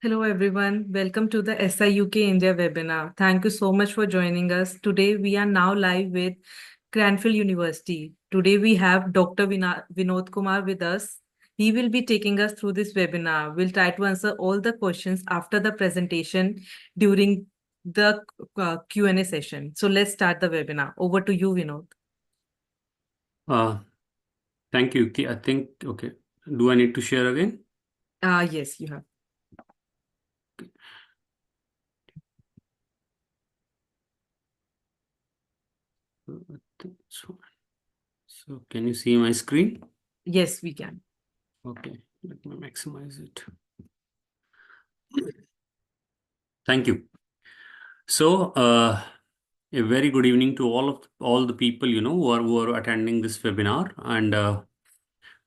Hello, everyone. Welcome to the SIUK India webinar. Thank you so much for joining us. Today, we are now live with Cranfield University. Today, we have Dr. Vinod Kumar with us. He will be taking us through this webinar. We'll try to answer all the questions after the presentation during the Q&A session. So let's start the webinar. Over to you, Vinod. Uh, Thank you. I think, okay. Do I need to share again? Yes, you have. I think so can you see my screen? Yes, we can. Okay, let me maximize it. Thank you. So, a very good evening to all the people who are attending this webinar. And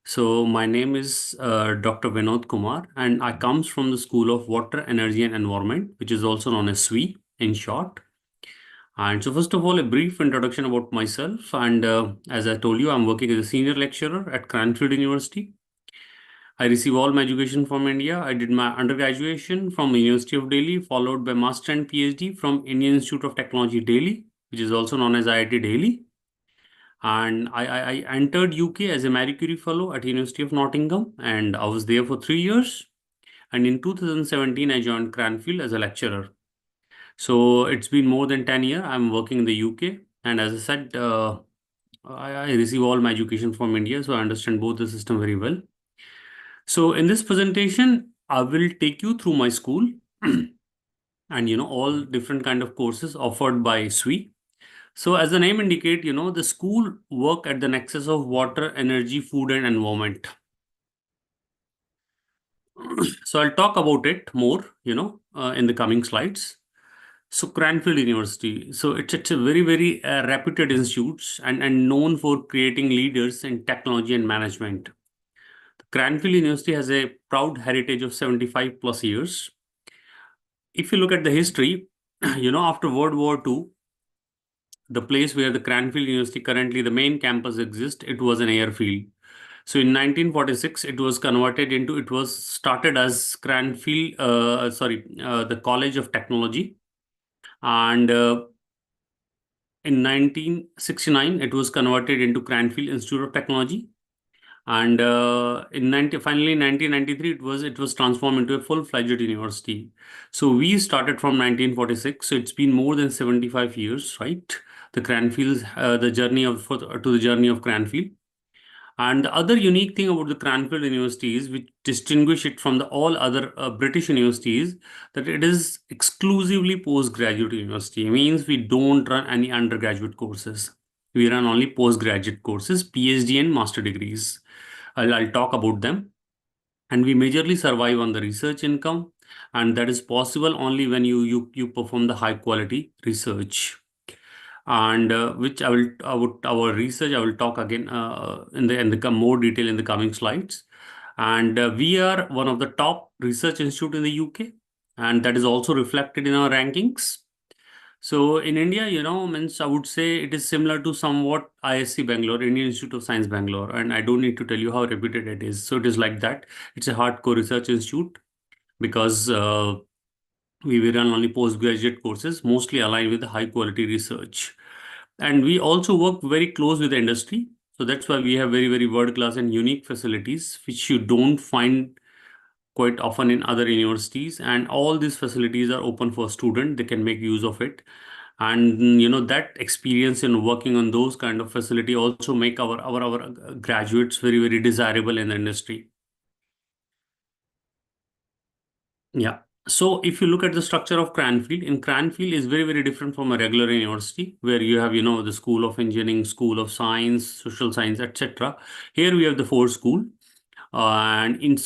so, my name is Dr. Vinod Kumar, and I comes from the School of Water, Energy, and Environment, which is also known as SWE in short. And so, first of all, a brief introduction about myself. And as I told you, I'm working as a senior lecturer at Cranfield University. I received all my education from India. I did my undergraduation from the University of Delhi, followed by master and PhD from Indian Institute of Technology, Delhi, which is also known as IIT Delhi. And I entered UK as a Marie Curie Fellow at University of Nottingham, and I was there for 3 years. And in 2017, I joined Cranfield as a lecturer. So it's been more than 10 years. I'm working in the UK. And as I said, I receive all my education from India, so I understand both the system very well. So in this presentation, I will take you through my school and all different kind of courses offered by SWE. So as the name indicate, the school work at the nexus of water, energy, food, and environment. So I'll talk about it more, in the coming slides. So Cranfield University. So it's a very reputed institute and known for creating leaders in technology and management. Cranfield University has a proud heritage of 75 plus years. If you look at the history, after World War II, the place where the Cranfield University currently the main campus exists, it was an airfield. So in 1946, it was started as the College of Technology. And in 1969, it was converted into Cranfield Institute of Technology. And finally in 1993, it was transformed into a full-fledged university. So we started from 1946. So it's been more than 75 years, right? The Cranfield, to the journey of Cranfield. And the other unique thing about the Cranfield University is, which distinguish it from the all other British universities, that it is exclusively postgraduate university. It means we don't run any undergraduate courses. We run only postgraduate courses, PhD and master degrees. I'll talk about them. And we majorly survive on the research income, and that is possible only when you perform the high quality research. And which our research I will talk again in the more detail in the coming slides. And we are one of the top research institute in the UK, and that is also reflected in our rankings. So in India, means I would say it is similar to somewhat ISC Bangalore, Indian Institute of Science Bangalore, and I don't need to tell you how reputed it is. So it is like that. It's a hardcore research institute because we run only postgraduate courses, mostly aligned with high quality research. And we also work very close with the industry. So that's why we have very world class and unique facilities, which you don't find quite often in other universities. And all these facilities are open for students. They can make use of it. And that experience in working on those kind of facility also make our graduates very desirable in the industry. Yeah. So if you look at the structure of Cranfield, in Cranfield is very different from a regular university where you have, the School of Engineering, School of Science, Social Science, etc. Here we have the four school. And in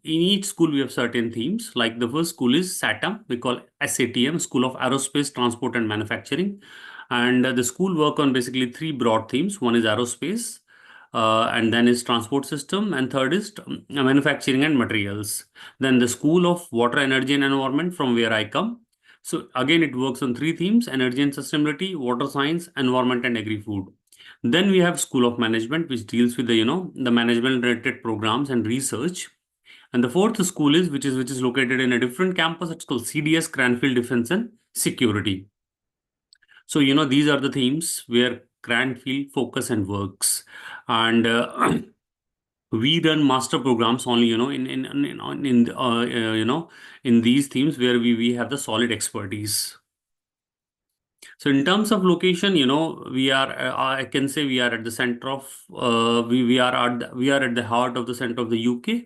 each school, we have certain themes. Like the first school is SATM, we call SATM, School of Aerospace, Transport and Manufacturing. And the school work on basically three broad themes. One is aerospace, and then is transport system, and third is manufacturing and materials. Then the School of Water, Energy and Environment, from where I come. So again, it works on three themes: energy and sustainability, water science, environment, and agri-food. Then we have School of Management, which deals with the management related programs and research. And the fourth school is which is located in a different campus. It's called CDS, Cranfield Defense and Security. So these are the themes where Cranfield focus and works, and we run master programs only in these themes where we have the solid expertise. So in terms of location, we are I can say we are at the center of we are at the heart of the center of the UK,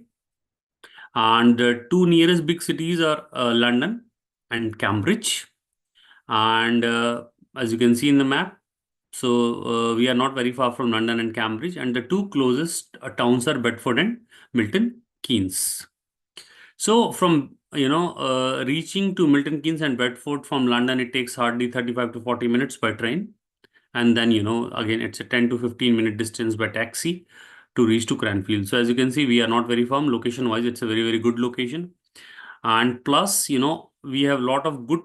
and the two nearest big cities are London and Cambridge. And as you can see in the map, so we are not very far from London and Cambridge, and the two closest towns are Bedford and Milton Keynes. So from reaching to Milton Keynes and Bedford from London, it takes hardly 35 to 40 minutes by train. And then, again, it's a 10 to 15-minute distance by taxi to reach to Cranfield. So as you can see, we are not very firm location wise. It's a very, very good location. And plus, we have a lot of good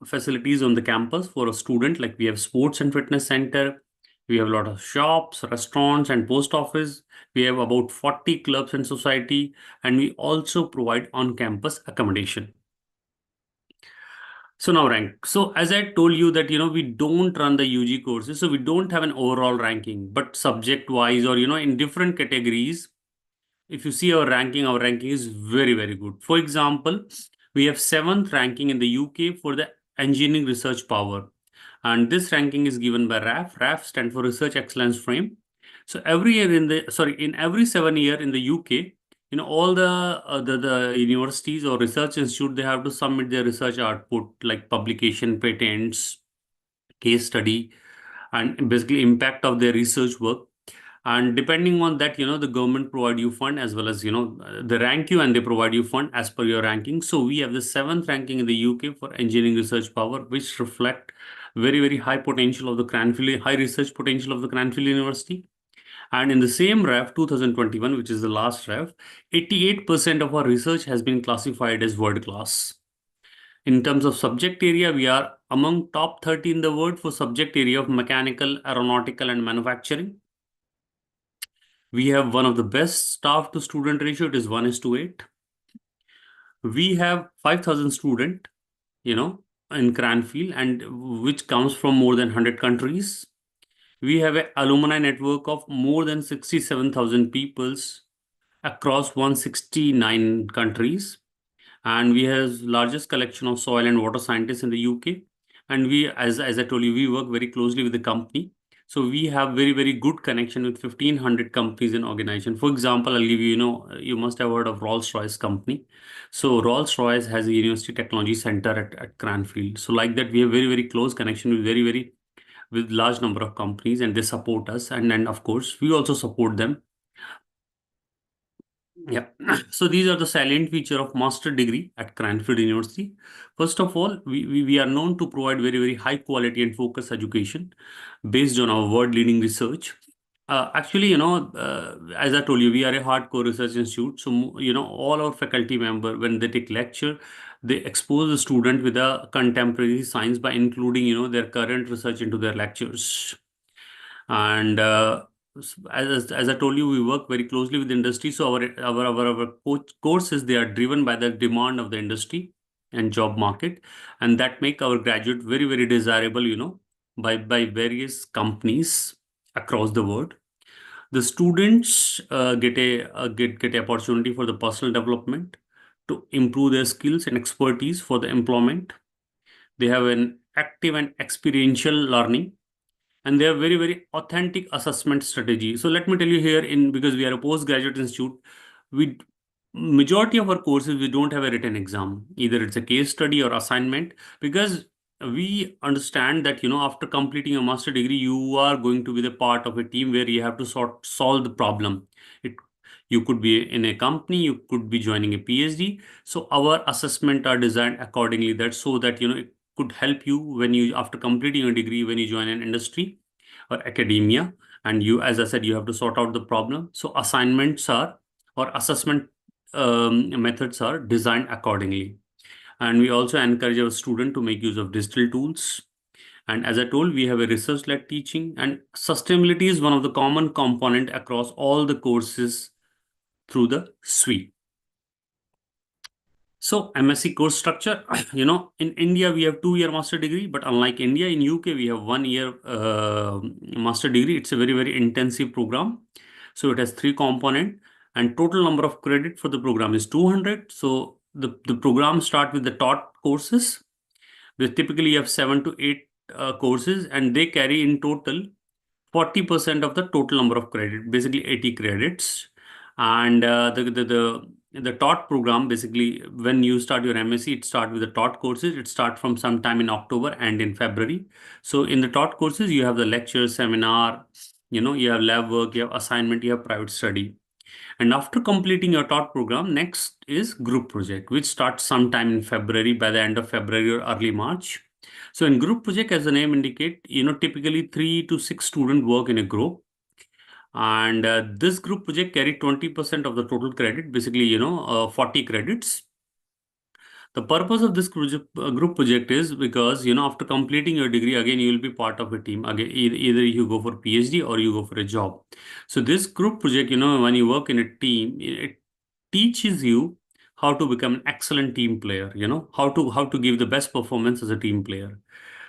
facilities on the campus for a student. Like we have sports and fitness center. We have a lot of shops, restaurants, and post office. We have about 40 clubs and society, and we also provide on-campus accommodation. So now rank. So as I told you that, we don't run the UG courses, so we don't have an overall ranking, but subject wise or, in different categories, if you see our ranking is very, very good. For example, we have seventh ranking in the UK for the engineering research power. And this ranking is given by RAF. RAF stands for Research Excellence Frame. So every year in every 7 year in the UK, all the universities or research institute, they have to submit their research output like publication, patents, case study, and basically impact of their research work. And depending on that, the government provide you fund as well as, they rank you and they provide you fund as per your ranking. So we have the seventh ranking in the UK for engineering research power, which reflect very, very high potential of the Cranfield, high research potential of the Cranfield University. And in the same REF 2021, which is the last REF, 88% of our research has been classified as world class. In terms of subject area, we are among top 30 in the world for subject area of mechanical, aeronautical, and manufacturing. We have one of the best staff to student ratio. It is 1:8. We have 5,000 student, in Cranfield, and which comes from more than 100 countries. We have an alumni network of more than 67,000 peoples across 169 countries. And we have largest collection of soil and water scientists in the UK. And we, as I told you, we work very closely with the company. So we have very, very good connection with 1,500 companies and organization. For example, I'll give you, you must have heard of Rolls-Royce company. So Rolls-Royce has a university technology center at Cranfield. So like that, we have very, very close connection with with large number of companies, and they support us. And then of course, we also support them. Yeah. So these are the salient feature of master degree at Cranfield University. First of all, we are known to provide very, very high quality and focused education based on our world leading research. Actually, as I told you, we are a hardcore research institute. So, all our faculty member, when they take lecture, they expose the student with a contemporary science by including, their current research into their lectures. And as I told you, we work very closely with the industry. So our courses, they are driven by the demand of the industry and job market, and that make our graduate very, very desirable, by various companies across the world. The students get a opportunity for the personal development to improve their skills and expertise for the employment. They have an active and experiential learning, and they are very, very authentic assessment strategy. So let me tell you here, in because we are a postgraduate institute, we majority of our courses, we don't have a written exam. Either it's a case study or assignment, because we understand that, after completing a master degree, you are going to be the part of a team where you have to solve the problem. It You could be in a company, you could be joining a PhD. So our assessment are designed accordingly, that so that, it could help you when you, after completing your degree, when you join an industry or academia, and you, as I said, you have to sort out the problem. So assignments are, or assessment methods are designed accordingly. And we also encourage our student to make use of digital tools. And as I told, we have a research-led teaching, and sustainability is one of the common component across all the courses through the suite. So MSc course structure, in India we have 2 year master degree, but unlike India, in UK we have 1 year master degree. It's a very, very intensive program. So it has three component, and total number of credit for the program is 200. So the program start with the taught courses, which typically you have 7 to 8 courses, and they carry in total 40% of the total number of credit, basically 80 credits. And the taught program, basically when you start your MSc, it start with the taught courses. It start from sometime in October and in February. So in the taught courses, you have the lecture, seminar, you have lab work, you have assignment, you have private study. And after completing your taught program, next is group project, which starts sometime in February, by the end of February or early March. So in group project, as the name indicate, typically 3 to 6 students work in a group. And this group project carry 20% of the total credit, basically, 40 credits. The purpose of this group project is because, after completing your degree, again, you will be part of a team. Again, either you go for PhD or you go for a job. So this group project, when you work in a team, it teaches you how to become an excellent team player, how to give the best performance as a team player.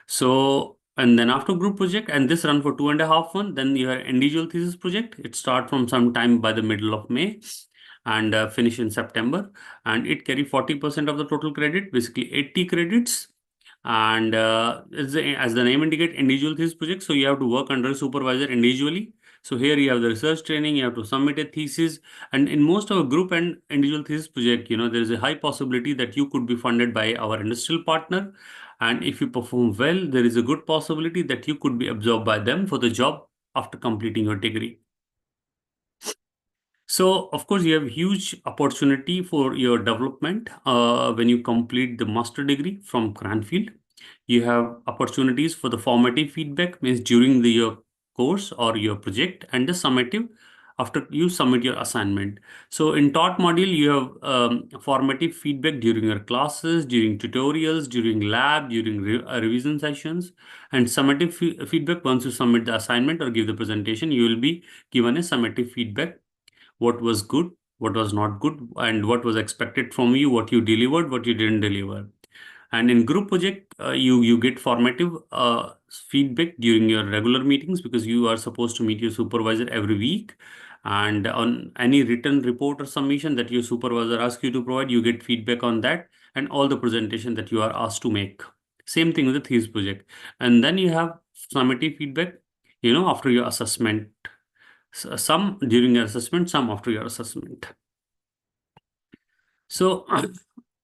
So, and then after group project, and this run for 2.5 months, then you have individual thesis project. It start from some time by the middle of May and finish in September. And it carry 40% of the total credit, basically 80 credits. And as the name indicate, individual thesis project. So you have to work under a supervisor individually. So here you have the research training, you have to submit a thesis. And in most of a group and individual thesis project, there is a high possibility that you could be funded by our industrial partner. And if you perform well, there is a good possibility that you could be absorbed by them for the job after completing your degree. So, of course, you have huge opportunity for your development when you complete the master degree from Cranfield. You have opportunities for the formative feedback, means during your course or your project, and the summative after you submit your assignment. So in taught module, you have formative feedback during your classes, during tutorials, during lab, during revision sessions, and summative feedback once you submit the assignment or give the presentation, you will be given a summative feedback. What was good, what was not good, and what was expected from you, what you delivered, what you didn't deliver. And in group project, you get formative feedback during your regular meetings, because you are supposed to meet your supervisor every week. And on any written report or submission that your supervisor asks you to provide, you get feedback on that and all the presentation that you are asked to make. Same thing with the thesis project. And then you have summative feedback, after your assessment. Some during your assessment, some after your assessment. So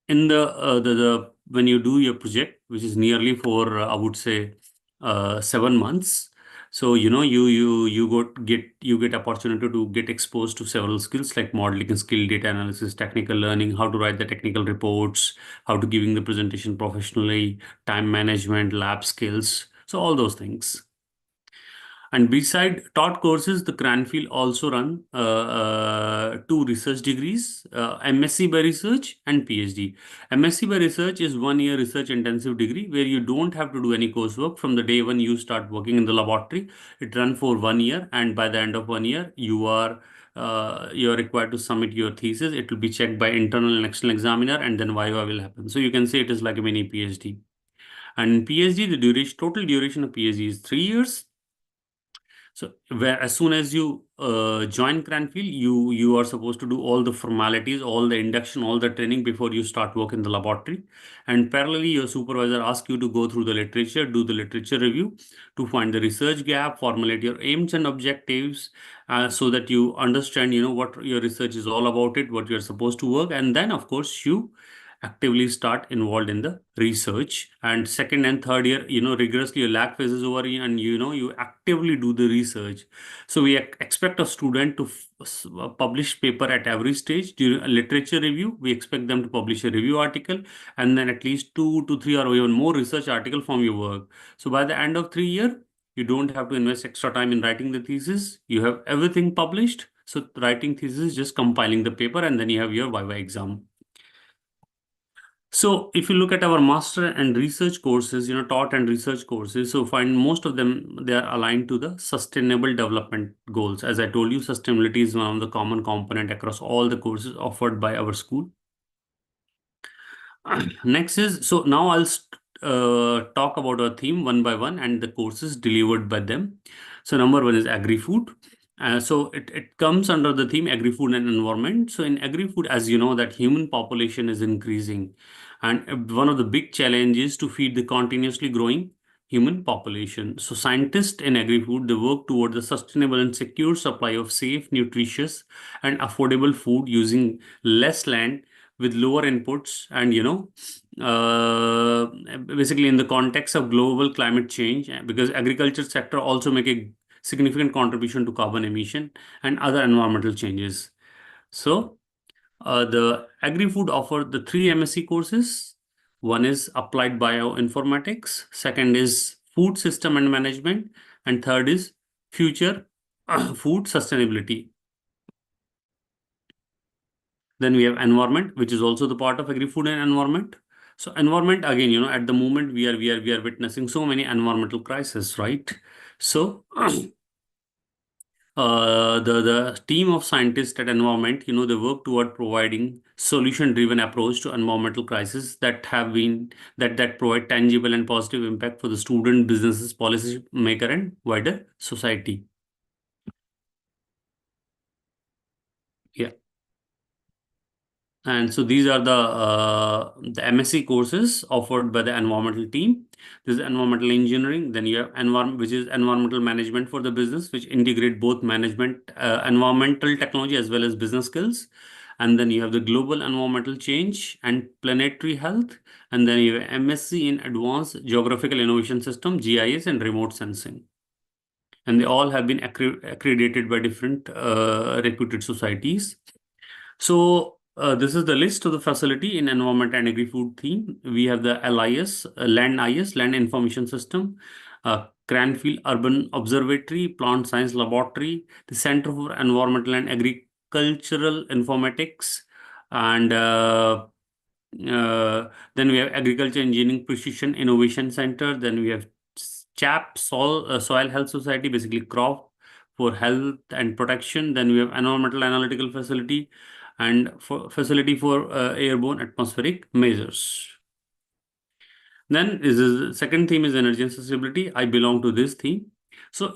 in the when you do your project, which is nearly for I would say 7 months, so you get opportunity to get exposed to several skills like modeling skill, data analysis, technical learning, how to write the technical reports, how to giving the presentation professionally, time management, lab skills, so all those things. And beside taught courses, the Cranfield also run two research degrees, MSc by research and PhD. MSc by research is 1 year research intensive degree where you don't have to do any coursework from the day when you start working in the laboratory. It runs for 1 year, and by the end of 1 year, you're required to submit your thesis. It will be checked by internal and external examiner, and then viva will happen. So you can say it is like a mini PhD. And in PhD, the total duration of PhD is 3 years. So where as soon as you join Cranfield, you are supposed to do all the formalities, all the induction, all the training before you start work in the laboratory. And parallelly, your supervisor asks you to go through the literature, do the literature review to find the research gap, formulate your aims and objectives, so that you understand, what your research is all about, what you're supposed to work. And then, of course, you actively start involved in the research. And second and third year, rigorously your lag phases over, and you actively do the research. So we expect a student to publish paper at every stage. During a literature review, we expect them to publish a review article, and then at least 2 to 3 or even more research article from your work. So by the end of 3 year, you don't have to invest extra time in writing the thesis. You have everything published. So writing thesis is just compiling the paper, and then you have your viva exam. So if you look at our master and research courses, taught and research courses, so find most of them, they are aligned to the sustainable development goals. As I told you, sustainability is one of the common component across all the courses offered by our school. Next is, so now I'll talk about our theme one by one and the courses delivered by them. So number one is agri-food. So it comes under the theme agri-food and environment. So in agri-food, as you know, that human population is increasing, and one of the big challenges to feed the continuously growing human population. So scientists in agri-food, they work toward the sustainable and secure supply of safe, nutritious, and affordable food using less land with lower inputs, and basically in the context of global climate change, because agriculture sector also make a significant contribution to carbon emission and other environmental changes. So the agri-food offer the three MSc courses. One is applied bioinformatics, second is food system and management, and third is future food sustainability. Then we have environment, which is also the part of agri-food and environment. So environment, again, at the moment we are witnessing so many environmental crises, right? So the team of scientists at environment, they work toward providing solution-driven approach to environmental crises that provide tangible and positive impact for the student, businesses, policy maker, and wider society. Yeah. And so these are the MSc courses offered by the environmental team. This is environmental engineering. Then you have environment, which is environmental management for the business, which integrate both management, environmental technology as well as business skills. And then you have the global environmental change and planetary health. And then you have MSc in advanced geographical innovation system, GIS, and remote sensing. And they all have been accredited by different reputed societies. So this is the list of the facility in environment and agri-food theme. We have the LIS, Land Information System, Cranfield Urban Observatory, Plant Science Laboratory, the Center for Environmental and Agricultural Informatics, and then we have Agriculture Engineering Precision Innovation Center. Then we have CHAP, Soil Health Society, basically crop for health and protection. Then we have Environmental Analytical Facility and facility for airborne atmospheric measures. Then is the second theme is energy and sustainability. I belong to this theme. So,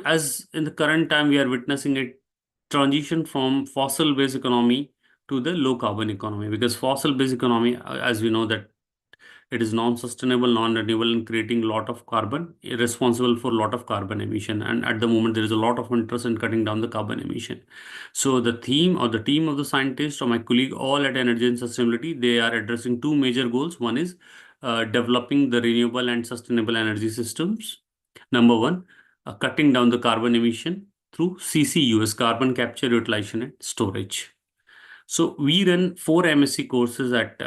as in the current time, we are witnessing a transition from fossil-based economy to the low-carbon economy, because fossil-based economy, as we know, that it is non-sustainable, non-renewable, and creating a lot of carbon, responsible for a lot of carbon emission. And at the moment, there is a lot of interest in cutting down the carbon emission. So the theme or the team of the scientists or my colleague, all at Energy and Sustainability, they are addressing two major goals. One is developing the renewable and sustainable energy systems. Number one, cutting down the carbon emission through CCUS, carbon capture, utilization, and storage. So we run four MSc courses at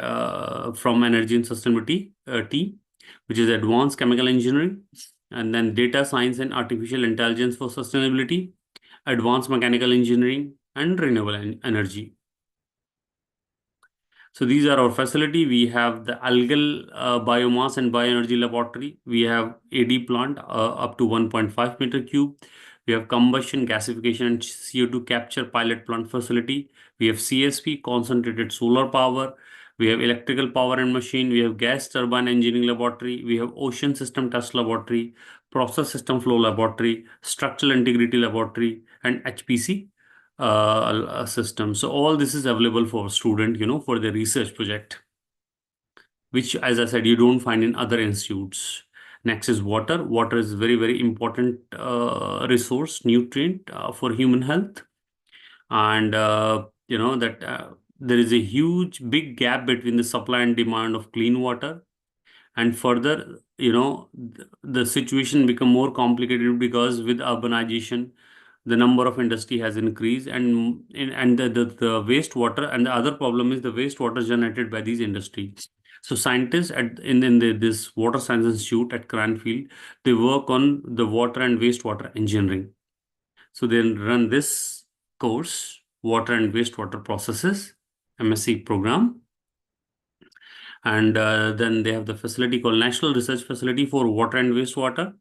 from Energy and Sustainability team, which is Advanced Chemical Engineering, and then Data Science and Artificial Intelligence for Sustainability, Advanced Mechanical Engineering, and Renewable Energy. So these are our facility. We have the algal biomass and bioenergy laboratory. We have AD plant up to 1.5 meter cube. We have combustion, gasification, and CO2 capture pilot plant facility. We have CSP, concentrated solar power. We have electrical power and machine. We have gas turbine engineering laboratory. We have ocean system test laboratory, process system flow laboratory, structural integrity laboratory, and HPC system. So all this is available for student, for the research project, which, as I said, you don't find in other institutes. Next is water. Water is very, very important resource, nutrient for human health. And that there is a huge, big gap between the supply and demand of clean water. And further, the situation become more complicated because with urbanization, the number of industry has increased, and the wastewater, and the other problem is the wastewater generated by these industries. So scientists in this water science institute at Cranfield, they work on the water and wastewater engineering. So they run this course, water and wastewater processes, MSc program. And then they have the facility called National Research Facility for Water and Wastewater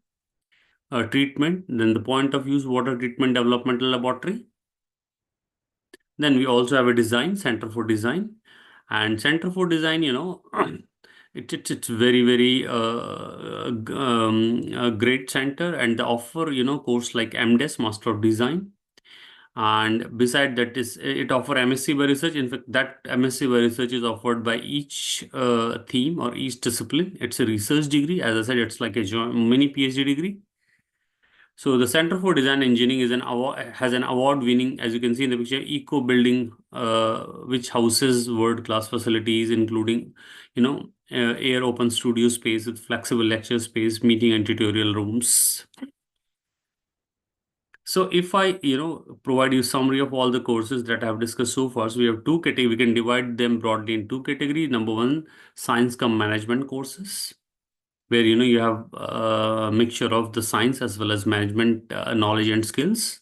Treatment. Then the Point of Use Water Treatment Developmental Laboratory. Then we also have a design center for design. And Center for Design, it's very very a great center, and they offer course like MDes, Master of Design. And beside that is it offer MSc by research. In fact, that MSc by research is offered by each theme or each discipline. It's a research degree. As I said, it's like a mini PhD degree. So the Center for Design Engineering is an award, has an award-winning, as you can see in the picture, eco building, which houses world-class facilities, including, air open studio space with flexible lecture space, meeting and tutorial rooms. So if I, provide you summary of all the courses that I have discussed so far, so we have two categories. We can divide them broadly in two categories. Number one, science cum management courses, where you have a mixture of the science as well as management knowledge and skills.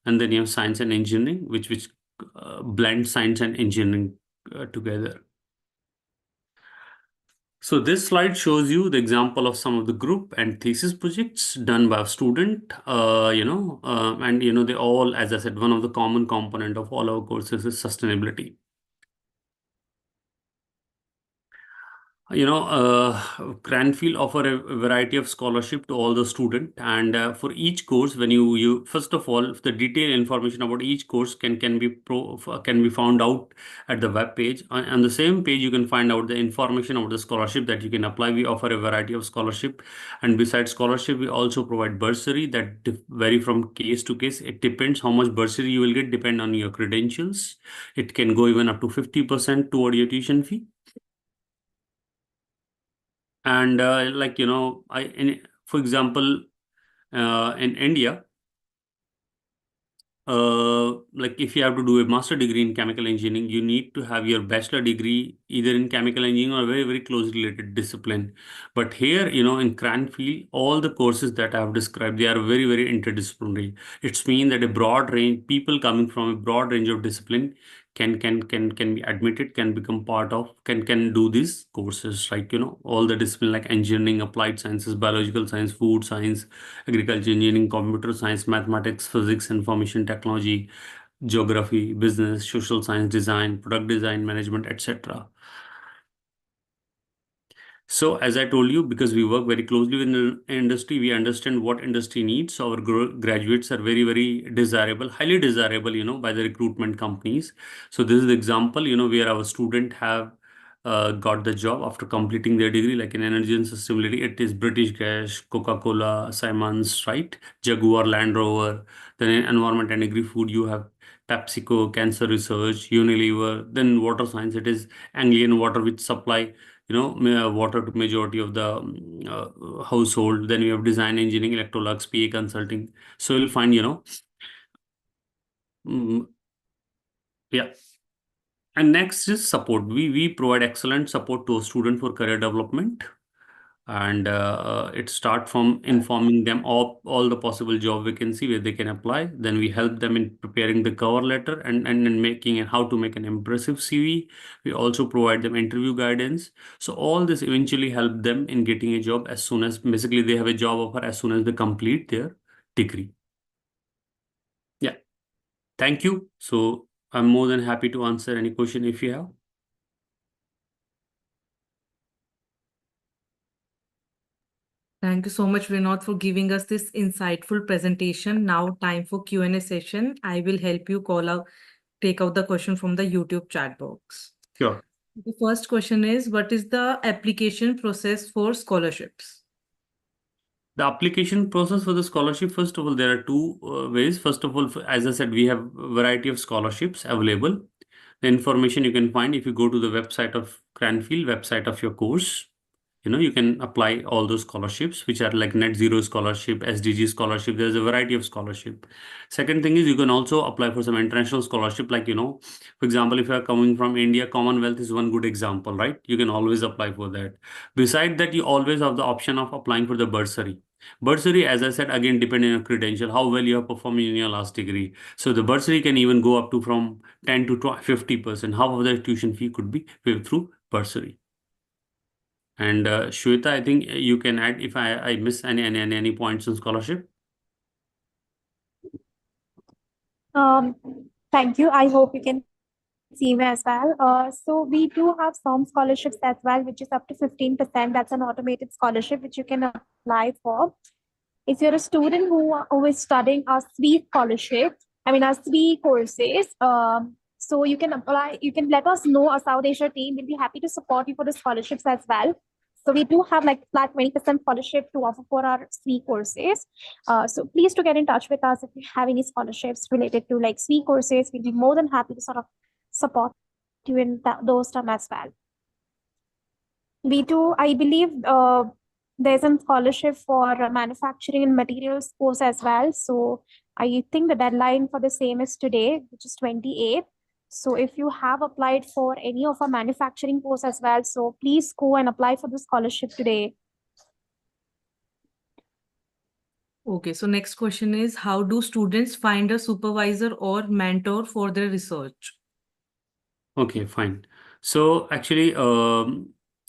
And then you have science and engineering, which blend science and engineering together. So this slide shows you the example of some of the group and thesis projects done by a student, and they all, as I said, one of the common component of all our courses is sustainability. Cranfield offer a variety of scholarship to all the student, and for each course, when you first of all, the detailed information about each course can be found out at the web page. On the same page, you can find out the information about the scholarship that you can apply. We offer a variety of scholarship, and besides scholarship, we also provide bursary that vary from case to case. It depends how much bursary you will get, depend on your credentials. It can go even up to 50% toward your tuition fee. And for example, in India, like if you have to do a master degree in chemical engineering, you need to have your bachelor degree either in chemical engineering or a very very closely related discipline. But here, in Cranfield, all the courses that I have described, they are very very interdisciplinary. It's mean that a broad range people coming from a broad range of discipline can be admitted, can become part of, can do these courses, like all the discipline like engineering, applied sciences, biological science, food science, agriculture engineering, computer science, mathematics, physics, information technology, geography, business, social science, design, product design, management, etc. So as I told you, because we work very closely with the industry, we understand what industry needs. So our graduates are very, very desirable, highly desirable, by the recruitment companies. So this is the example, where our student have got the job after completing their degree, like in energy and sustainability. It is British Gas, Coca-Cola, Siemens, right? Jaguar, Land Rover. Then in environment and agri-food, you have PepsiCo, Cancer Research, Unilever. Then water science, it is Anglian Water, which supply water to majority of the household. Then we have design engineering, Electrolux, PA consulting. So you'll find, mm, yeah. And next is support. We provide excellent support to a student for career development. And it start from informing them of all the possible job vacancy where they can apply. Then we help them in preparing the cover letter and making and how to make an impressive CV. We also provide them interview guidance. So all this eventually help them in getting a job as soon as basically they have a job offer as soon as they complete their degree. Yeah, thank you. So I'm more than happy to answer any question if you have. Thank you so much, Vinod, for giving us this insightful presentation. Now, time for Q&A session. I will help you take out the question from the YouTube chat box. Sure. The first question is, what is the application process for scholarships? The application process for the scholarship, first of all, there are two ways. First of all, as I said, we have a variety of scholarships available. The information you can find if you go to the website of Cranfield, website of your course. You can apply all those scholarships, which are like net zero scholarship, SDG scholarship. There's a variety of scholarship. Second thing is you can also apply for some international scholarship, like, for example, if you are coming from India, Commonwealth is one good example, right? You can always apply for that. Beside that, you always have the option of applying for the bursary. Bursary, as I said, again, depending on your credential, how well you have performed in your last degree. So the bursary can even go up to from 10 to 50%. Half of the tuition fee could be paid through bursary. And Shweta, I think you can add if I miss any points on scholarship. Um, Thank you. I hope you can hear me. same as well. So we do have some scholarships as well, which is up to 15%. That's an automated scholarship which you can apply for. If you're a student who is studying a SWE scholarship, I mean, our SWE courses, so you can apply, you can let us know. Our South Asia team will be happy to support you for the scholarships as well. So we do have like flat 20% scholarship to offer for our SWE courses. So please to get in touch with us if you have any scholarships related to like SWE courses. We'll be more than happy to sort of support you in those terms as well. We do, I believe, there's a scholarship for manufacturing and materials course as well. So I think the deadline for the same is today, which is 28th. So if you have applied for any of our manufacturing course as well, so please go and apply for the scholarship today. Okay, so next question is, how do students find a supervisor or mentor for their research? Okay, fine. So actually,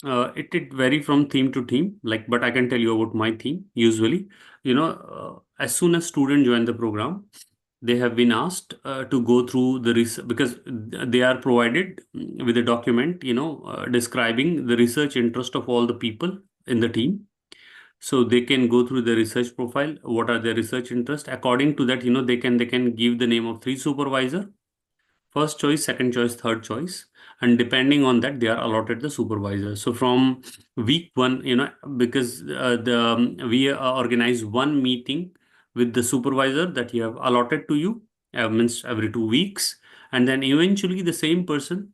it vary from theme to theme. Like, but I can tell you about my theme. Usually, as soon as student join the program, they have been asked to go through the research because they are provided with a document, describing the research interest of all the people in the team. So they can go through the research profile. What are their research interest? According to that, they can give the name of three supervisor: first choice, second choice, third choice, and depending on that they are allotted the supervisor. So from week one, because the we organize one meeting with the supervisor that you have allotted to you, means every 2 weeks, and then eventually the same person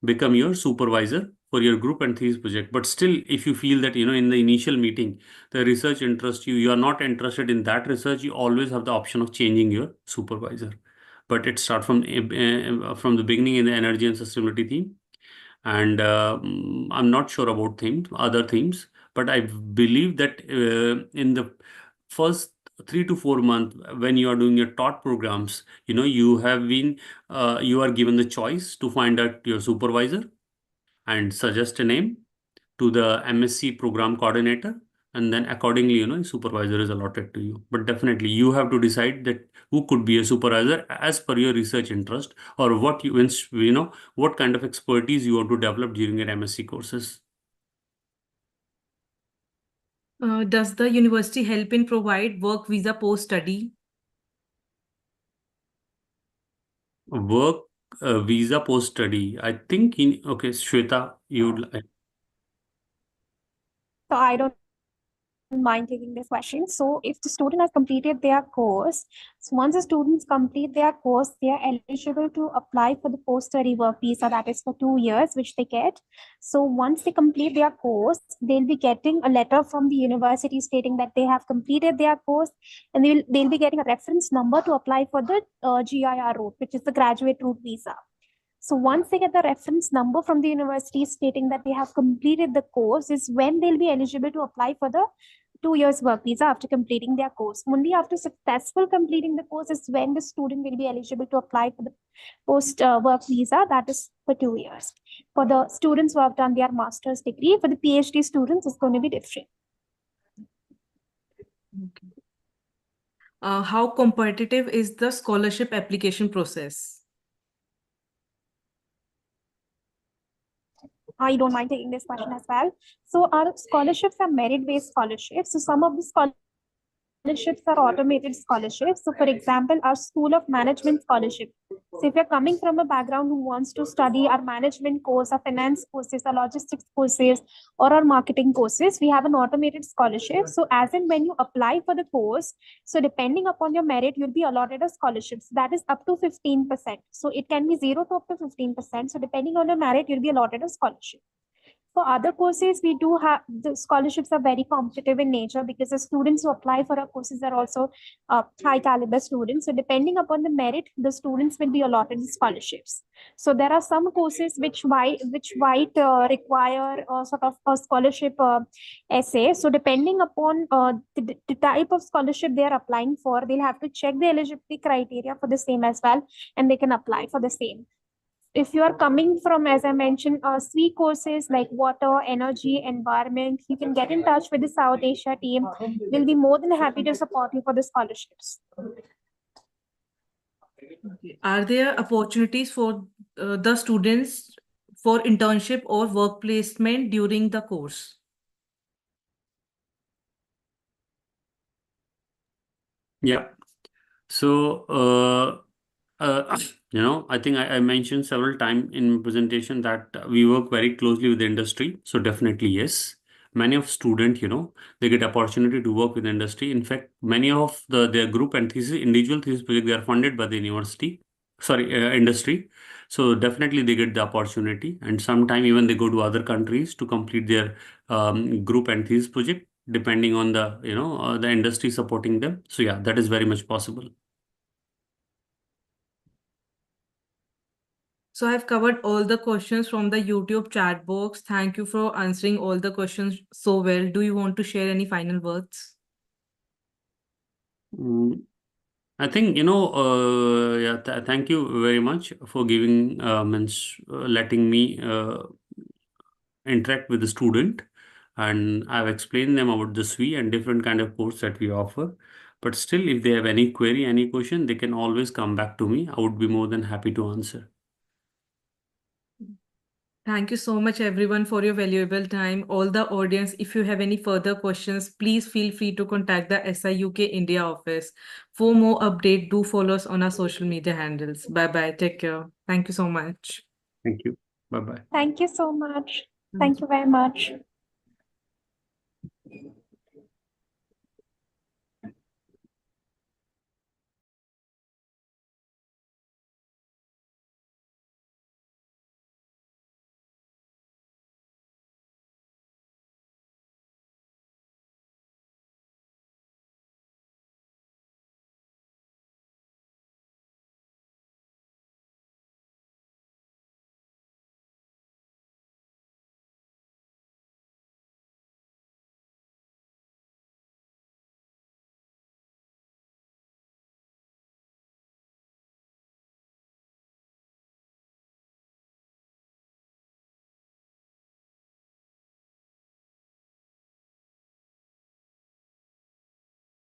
become your supervisor for your group and thesis project. But still, if you feel that in the initial meeting the research interests you, you are not interested in that research, you always have the option of changing your supervisor. But it starts from the beginning in the energy and sustainability theme. And I'm not sure about other themes, but I believe that in the first 3 to 4 months when you are doing your taught programs, you are given the choice to find out your supervisor and suggest a name to the MSc program coordinator, and then accordingly, supervisor is allotted to you. But definitely, you have to decide that who could be a supervisor as per your research interest, or what kind of expertise you want to develop during your MSc courses. Does the university help in provide work visa post-study? Work visa post study. I think okay, Shweta, you'd like. So I don't mind taking this question. So if the student has completed their course, so once the students complete their course, they are eligible to apply for the post-study work visa, that is for 2 years, which they get. So once they complete their course, they'll be getting a letter from the university stating that they have completed their course, and they'll be getting a reference number to apply for the GIR route, which is the graduate route visa. So once they get the reference number from the university stating that they have completed the course, is when they'll be eligible to apply for the 2 years work visa after completing their course. Only after successful completing the course is when the student will be eligible to apply for the post work visa, that is for 2 years. For the students who have done their master's degree, for the PhD students, it's going to be different. Okay. How competitive is the scholarship application process? I don't mind taking this question as well. So our scholarships are merit-based scholarships. So some of the scholarships are automated scholarships. So for example, our School of Management scholarship. So if you're coming from a background who wants to study our management course, our finance courses, our logistics courses, or our marketing courses, we have an automated scholarship. So as and when you apply for the course, so depending upon your merit, you'll be allotted a scholarship. So that is up to 15%. So it can be 0 to up to 15%. So depending on your merit, you'll be allotted a scholarship. For other courses, we do have the scholarships are very competitive in nature because the students who apply for our courses are also high caliber students. So depending upon the merit, the students will be allotted scholarships. So there are some courses which might require sort of a scholarship essay. So depending upon the type of scholarship they are applying for, they'll have to check the eligibility criteria for the same as well, and they can apply for the same. If you are coming from, as I mentioned, SWE courses like water, energy, environment, you can get in touch with the South Asia team. We'll be more than happy to support you for the scholarships. Okay. Are there opportunities for the students for internship or work placement during the course? Yeah. So, I think I mentioned several times in presentation that we work very closely with the industry. So definitely yes. Many of student, they get opportunity to work with industry. In fact, many of their group and thesis, individual thesis project, they are funded by the university. Sorry, industry. So definitely they get the opportunity, and sometime even they go to other countries to complete their group and thesis project, depending on the industry supporting them. So yeah, that is very much possible. So I've covered all the questions from the YouTube chat box. Thank you for answering all the questions so well. Do you want to share any final words? Mm, I think, yeah, thank you very much for giving, letting me interact with the student. And I've explained them about the SWE and different kind of course that we offer. But still, if they have any query, any question, they can always come back to me. I would be more than happy to answer. Thank you so much, everyone, for your valuable time. All the audience, if you have any further questions, please feel free to contact the SIUK India office. For more update, do follow us on our social media handles. Bye-bye. Take care. Thank you so much. Thank you. Bye bye. Thank you so much. Thank you very much.